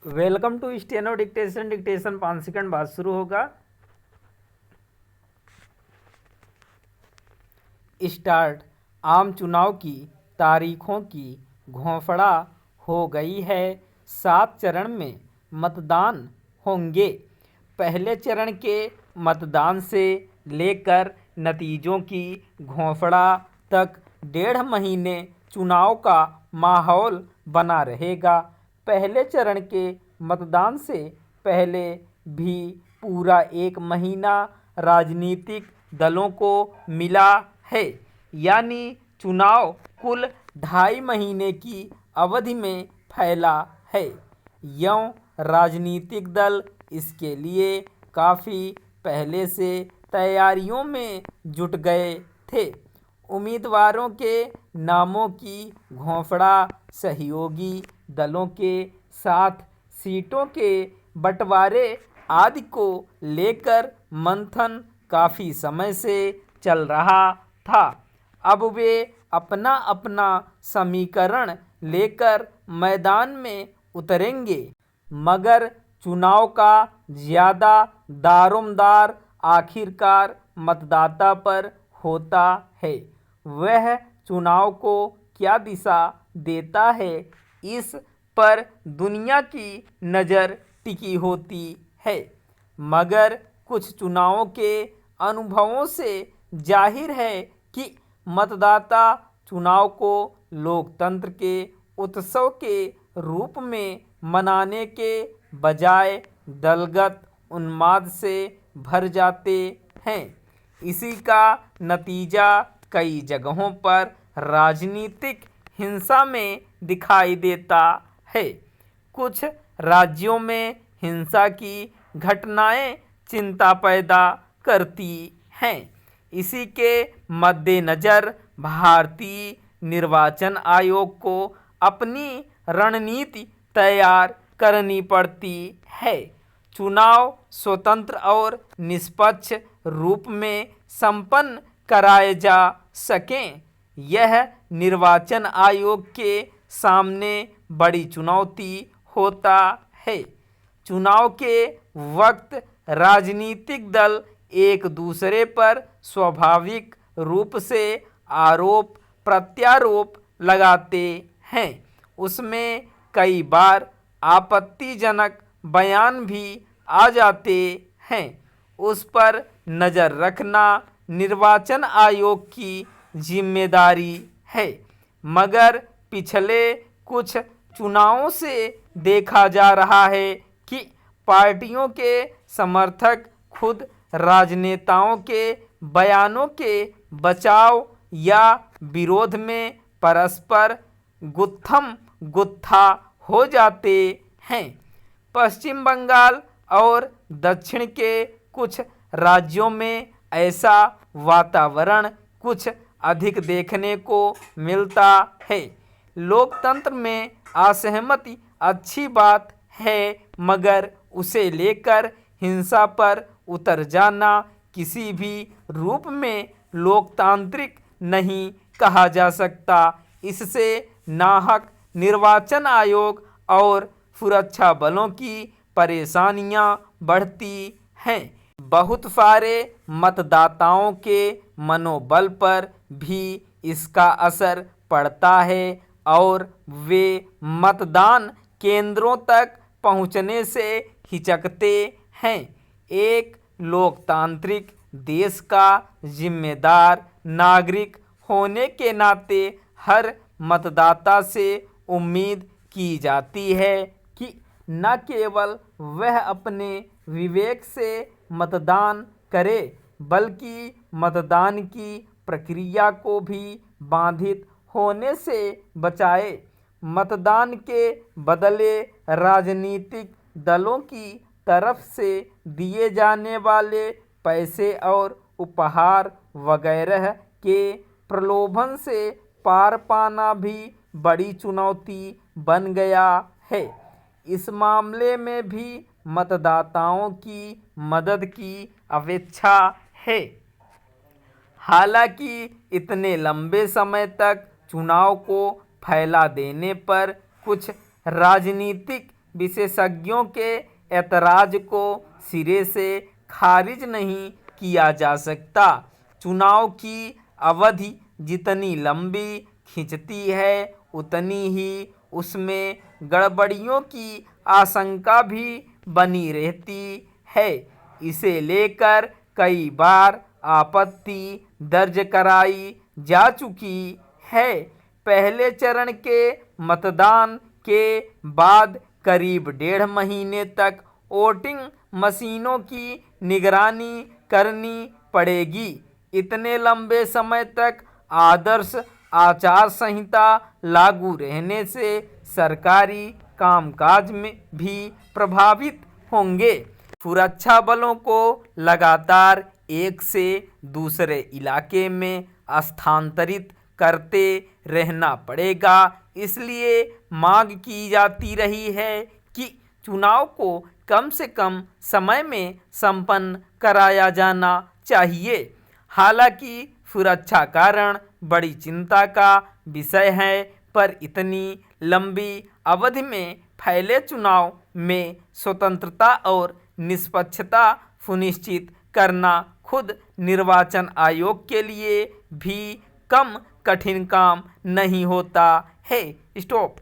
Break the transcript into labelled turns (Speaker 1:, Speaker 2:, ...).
Speaker 1: Welcome to steno dictation. Dictation 5 second बाद शुरू होगा। स्टार्ट। आम चुनाव की तारीखों की घोषणा हो गई है। 7 चरण में मतदान होंगे। पहले चरण के मतदान से लेकर नतीजों की घोषणा तक 1.5 महीने चुनाव का माहौल बना रहेगा। पहले चरण के मतदान से पहले भी पूरा 1 महीना राजनीतिक दलों को मिला है, यानी चुनाव कुल 2.5 महीने की अवधि में फैला है। यों राजनीतिक दल इसके लिए काफ़ी पहले से तैयारियों में जुट गए थे। उम्मीदवारों के नामों की घोषणा, सहयोगी दलों के साथ सीटों के बंटवारे आदि को लेकर मंथन काफ़ी समय से चल रहा था। अब वे अपना अपना समीकरण लेकर मैदान में उतरेंगे, मगर चुनाव का ज़्यादा दारोमदार आखिरकार मतदाता पर होता है। वह चुनाव को क्या दिशा देता है, इस पर दुनिया की नज़र टिकी होती है। मगर कुछ चुनावों के अनुभवों से जाहिर है कि मतदाता चुनाव को लोकतंत्र के उत्सव के रूप में मनाने के बजाय दलगत उन्माद से भर जाते हैं। इसी का नतीजा कई जगहों पर राजनीतिक हिंसा में दिखाई देता है। कुछ राज्यों में हिंसा की घटनाएं चिंता पैदा करती हैं। इसी के मद्देनज़र भारतीय निर्वाचन आयोग को अपनी रणनीति तैयार करनी पड़ती है। चुनाव स्वतंत्र और निष्पक्ष रूप में संपन्न कराए जा सकें, यह निर्वाचन आयोग के सामने बड़ी चुनौती होता है। चुनाव के वक्त राजनीतिक दल एक दूसरे पर स्वाभाविक रूप से आरोप प्रत्यारोप लगाते हैं। उसमें कई बार आपत्तिजनक बयान भी आ जाते हैं। उस पर नज़र रखना निर्वाचन आयोग की जिम्मेदारी है। मगर पिछले कुछ चुनावों से देखा जा रहा है कि पार्टियों के समर्थक खुद राजनेताओं के बयानों के बचाव या विरोध में परस्पर गुत्थम गुत्था हो जाते हैं। पश्चिम बंगाल और दक्षिण के कुछ राज्यों में ऐसा वातावरण कुछ अधिक देखने को मिलता है। लोकतंत्र में असहमति अच्छी बात है, मगर उसे लेकर हिंसा पर उतर जाना किसी भी रूप में लोकतांत्रिक नहीं कहा जा सकता। इससे नाहक निर्वाचन आयोग और सुरक्षा बलों की परेशानियां बढ़ती हैं। बहुत सारे मतदाताओं के मनोबल पर भी इसका असर पड़ता है और वे मतदान केंद्रों तक पहुंचने से हिचकते हैं। एक लोकतांत्रिक देश का जिम्मेदार नागरिक होने के नाते हर मतदाता से उम्मीद की जाती है कि न केवल वह अपने विवेक से मतदान करे, बल्कि मतदान की प्रक्रिया को भी बाधित होने से बचाए। मतदान के बदले राजनीतिक दलों की तरफ से दिए जाने वाले पैसे और उपहार वगैरह के प्रलोभन से पार पाना भी बड़ी चुनौती बन गया है। इस मामले में भी मतदाताओं की मदद की अपेक्षा है। हालांकि इतने लंबे समय तक चुनाव को फैला देने पर कुछ राजनीतिक विशेषज्ञों के ऐतराज को सिरे से खारिज नहीं किया जा सकता। चुनाव की अवधि जितनी लंबी खिंचती है उतनी ही उसमें गड़बड़ियों की आशंका भी बनी रहती है। इसे लेकर कई बार आपत्ति दर्ज कराई जा चुकी है। पहले चरण के मतदान के बाद करीब 1.5 महीने तक वोटिंग मशीनों की निगरानी करनी पड़ेगी। इतने लंबे समय तक आदर्श आचार संहिता लागू रहने से सरकारी कामकाज में भी प्रभावित होंगे। सुरक्षा बलों को लगातार एक से दूसरे इलाके में स्थानांतरित करते रहना पड़ेगा। इसलिए मांग की जाती रही है कि चुनाव को कम से कम समय में संपन्न कराया जाना चाहिए। हालांकि सुरक्षा कारण बड़ी चिंता का विषय है, पर इतनी लंबी अवधि में फैले चुनाव में स्वतंत्रता और निष्पक्षता सुनिश्चित करना खुद निर्वाचन आयोग के लिए भी कम कठिन काम नहीं होता है। स्टॉप।